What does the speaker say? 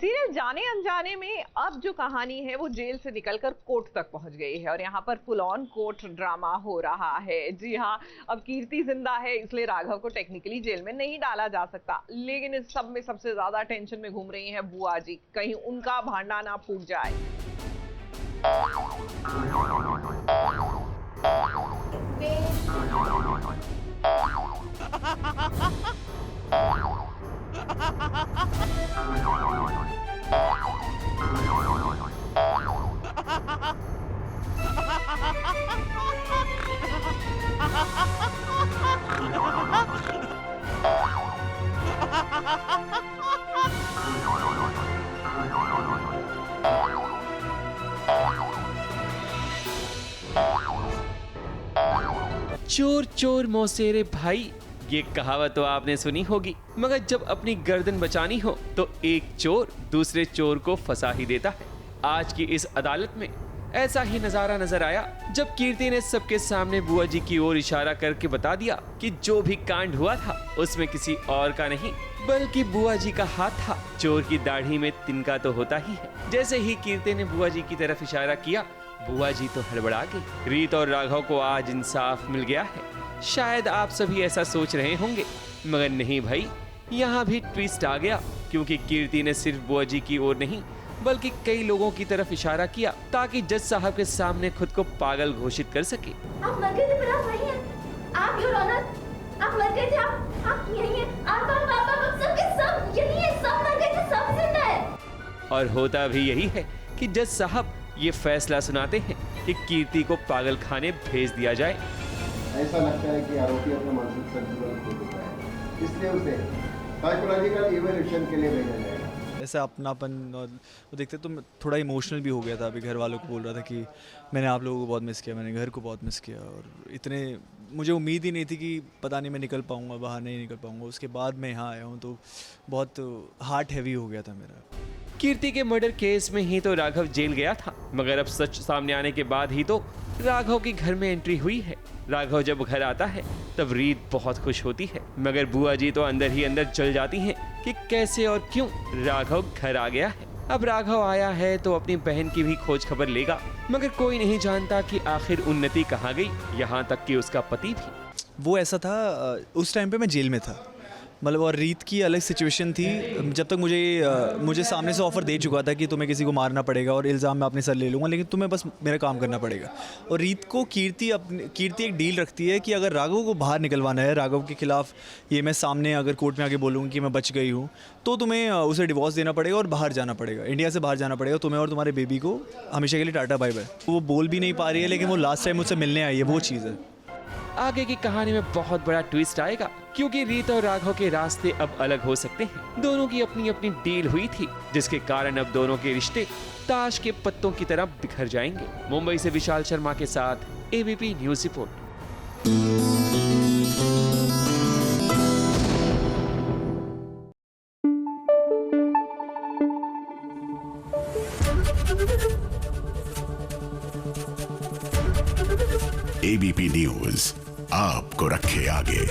Serial जाने अनजाने में अब जो कहानी है वो जेल से निकलकर कोर्ट तक पहुंच गई है और यहाँ पर फुल ऑन कोर्ट ड्रामा हो रहा है। जी हाँ, अब कीर्ति जिंदा है इसलिए राघव को टेक्निकली जेल में नहीं डाला जा सकता, लेकिन इस सब में सबसे ज्यादा टेंशन में घूम रही हैं बुआ जी, कहीं उनका भांडा ना फूट जाए। चोर चोर मौसेरे भाई, ये कहावत तो आपने सुनी होगी, मगर जब अपनी गर्दन बचानी हो तो एक चोर दूसरे चोर को फंसा ही देता है। आज की इस अदालत में ऐसा ही नजारा नजर आया जब कीर्ति ने सबके सामने बुआ जी की ओर इशारा करके बता दिया कि जो भी कांड हुआ था उसमें किसी और का नहीं बल्कि बुआ जी का हाथ था। चोर की दाढ़ी में तिनका तो होता ही है। जैसे ही कीर्ति ने बुआ जी की तरफ इशारा किया, बुआ जी तो हड़बड़ा गई। रीत और राघव को आज इंसाफ मिल गया है। शायद आप सभी ऐसा सोच रहे होंगे, मगर नहीं भाई, यहाँ भी ट्विस्ट आ गया, क्योंकि कीर्ति ने सिर्फ बुआ जी की ओर नहीं बल्कि कई लोगों की तरफ इशारा किया ताकि जज साहब के सामने खुद को पागल घोषित कर सके। आप मर गए थे पर आप वहीं हैं। आप योर ऑनर, आप मर गए थे, आप यहीं हैं। आप सबके सब यहीं हैं, सब मर गए थे, सब जिंदा है। और होता भी यही है कि जज साहब ये फैसला सुनाते हैं कि कीर्ति को पागल खाने भेज दिया जाए। ऐसा लगता है कि आरोपी अपना मानसिक संतुलन खो चुका है, इसलिए उसे साइकोलॉजिकल इवैल्यूएशन के लिए भेजा जाएगा। ऐसा अपनापन और वो देखते तो थोड़ा इमोशनल भी हो गया था। अभी घर वालों को बोल रहा था कि मैंने आप लोगों को बहुत मिस किया, मैंने घर को बहुत मिस किया, और इतने मुझे उम्मीद ही नहीं थी कि पता नहीं मैं निकल पाऊँगा, बाहर नहीं निकल पाऊँगा। उसके बाद मैं यहाँ आया हूँ तो बहुत हार्ट हैवी हो गया था मेरा। कीर्ति के मर्डर केस में ही तो राघव जेल गया था, मगर अब सच सामने आने के बाद ही तो राघव की घर में एंट्री हुई है। राघव जब घर आता है तब रीत बहुत खुश होती है, मगर बुआ जी तो अंदर ही अंदर जल जाती हैं कि कैसे और क्यों राघव घर आ गया है। अब राघव आया है तो अपनी बहन की भी खोज खबर लेगा, मगर कोई नहीं जानता कि आखिर उन्नति कहाँ गई, यहाँ तक कि उसका पति भी। वो ऐसा था, उस टाइम पे मैं जेल में था, मतलब, और रीत की अलग सिचुएशन थी। जब तक मुझे सामने से ऑफ़र दे चुका था कि तुम्हें किसी को मारना पड़ेगा और इल्ज़ाम मैं अपने सर ले लूँगा, लेकिन तुम्हें बस मेरा काम करना पड़ेगा। और रीत को कीर्ति एक डील रखती है कि अगर राघव को बाहर निकलवाना है, राघव के खिलाफ ये मैं सामने अगर कोर्ट में आके बोलूँगी कि मैं बच गई हूँ, तो तुम्हें उसे डिवोर्स देना पड़ेगा और बाहर जाना पड़ेगा, इंडिया से बाहर जाना पड़ेगा, तुम्हें और तुम्हारे बेबी को हमेशा के लिए टाटा बाय बाय। वो बोल भी नहीं पा रही है, लेकिन वो लास्ट टाइम मुझसे मिलने आई है, वो चीज़ है। आगे की कहानी में बहुत बड़ा ट्विस्ट आएगा, क्योंकि रीत और राघव के रास्ते अब अलग हो सकते हैं। दोनों की अपनी अपनी डील हुई थी, जिसके कारण अब दोनों के रिश्ते ताश के पत्तों की तरह बिखर जाएंगे। मुंबई से विशाल शर्मा के साथ ABP news report. ABP news आपको रखे आगे।